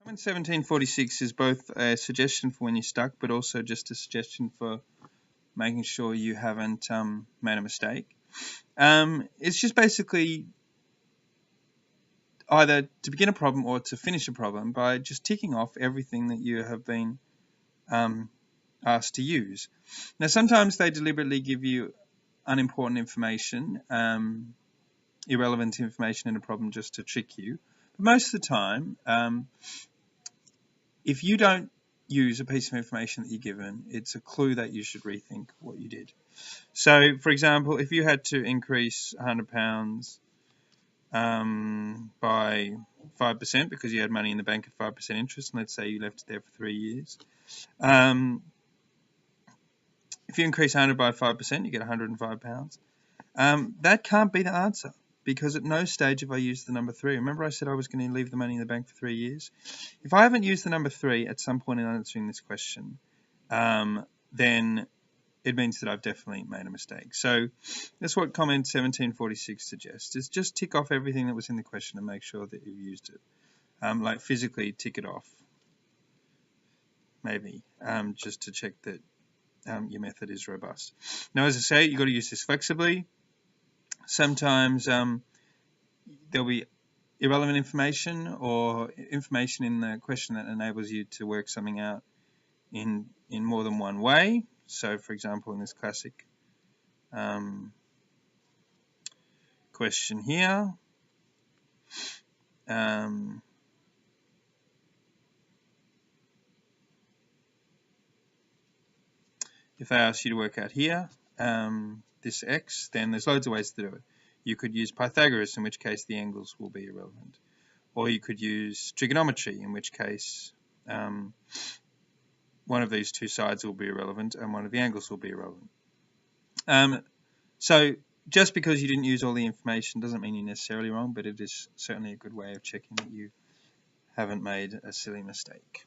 Comment 1746 is both a suggestion for when you're stuck, but also just a suggestion for making sure you haven't made a mistake. It's just basically either to begin a problem or to finish a problem by just ticking off everything that you have been asked to use. Now, sometimes they deliberately give you unimportant information, irrelevant information in a problem just to trick you. But most of the time, if you don't use a piece of information that you're given, it's a clue that you should rethink what you did. So, for example, if you had to increase £100 by 5% because you had money in the bank at 5% interest, and let's say you left it there for 3 years, if you increase 100 by 5%, you get £105. That can't be the answer, because at no stage have I used the number 3. Remember I said I was going to leave the money in the bank for 3 years? If I haven't used the number 3 at some point in answering this question, then it means that I've definitely made a mistake. So that's what comment 1746 suggests, is just tick off everything that was in the question and make sure that you've used it. Like physically tick it off, maybe, just to check that your method is robust. Now, as I say, you've got to use this flexibly. Sometimes there'll be irrelevant information or information in the question that enables you to work something out in more than one way. So, for example, in this classic question here, if they ask you to work out here, this x, then there's loads of ways to do it. You could use Pythagoras, in which case the angles will be irrelevant. Or you could use trigonometry, in which case one of these two sides will be irrelevant and one of the angles will be irrelevant. So just because you didn't use all the information doesn't mean you're necessarily wrong, but it is certainly a good way of checking that you haven't made a silly mistake.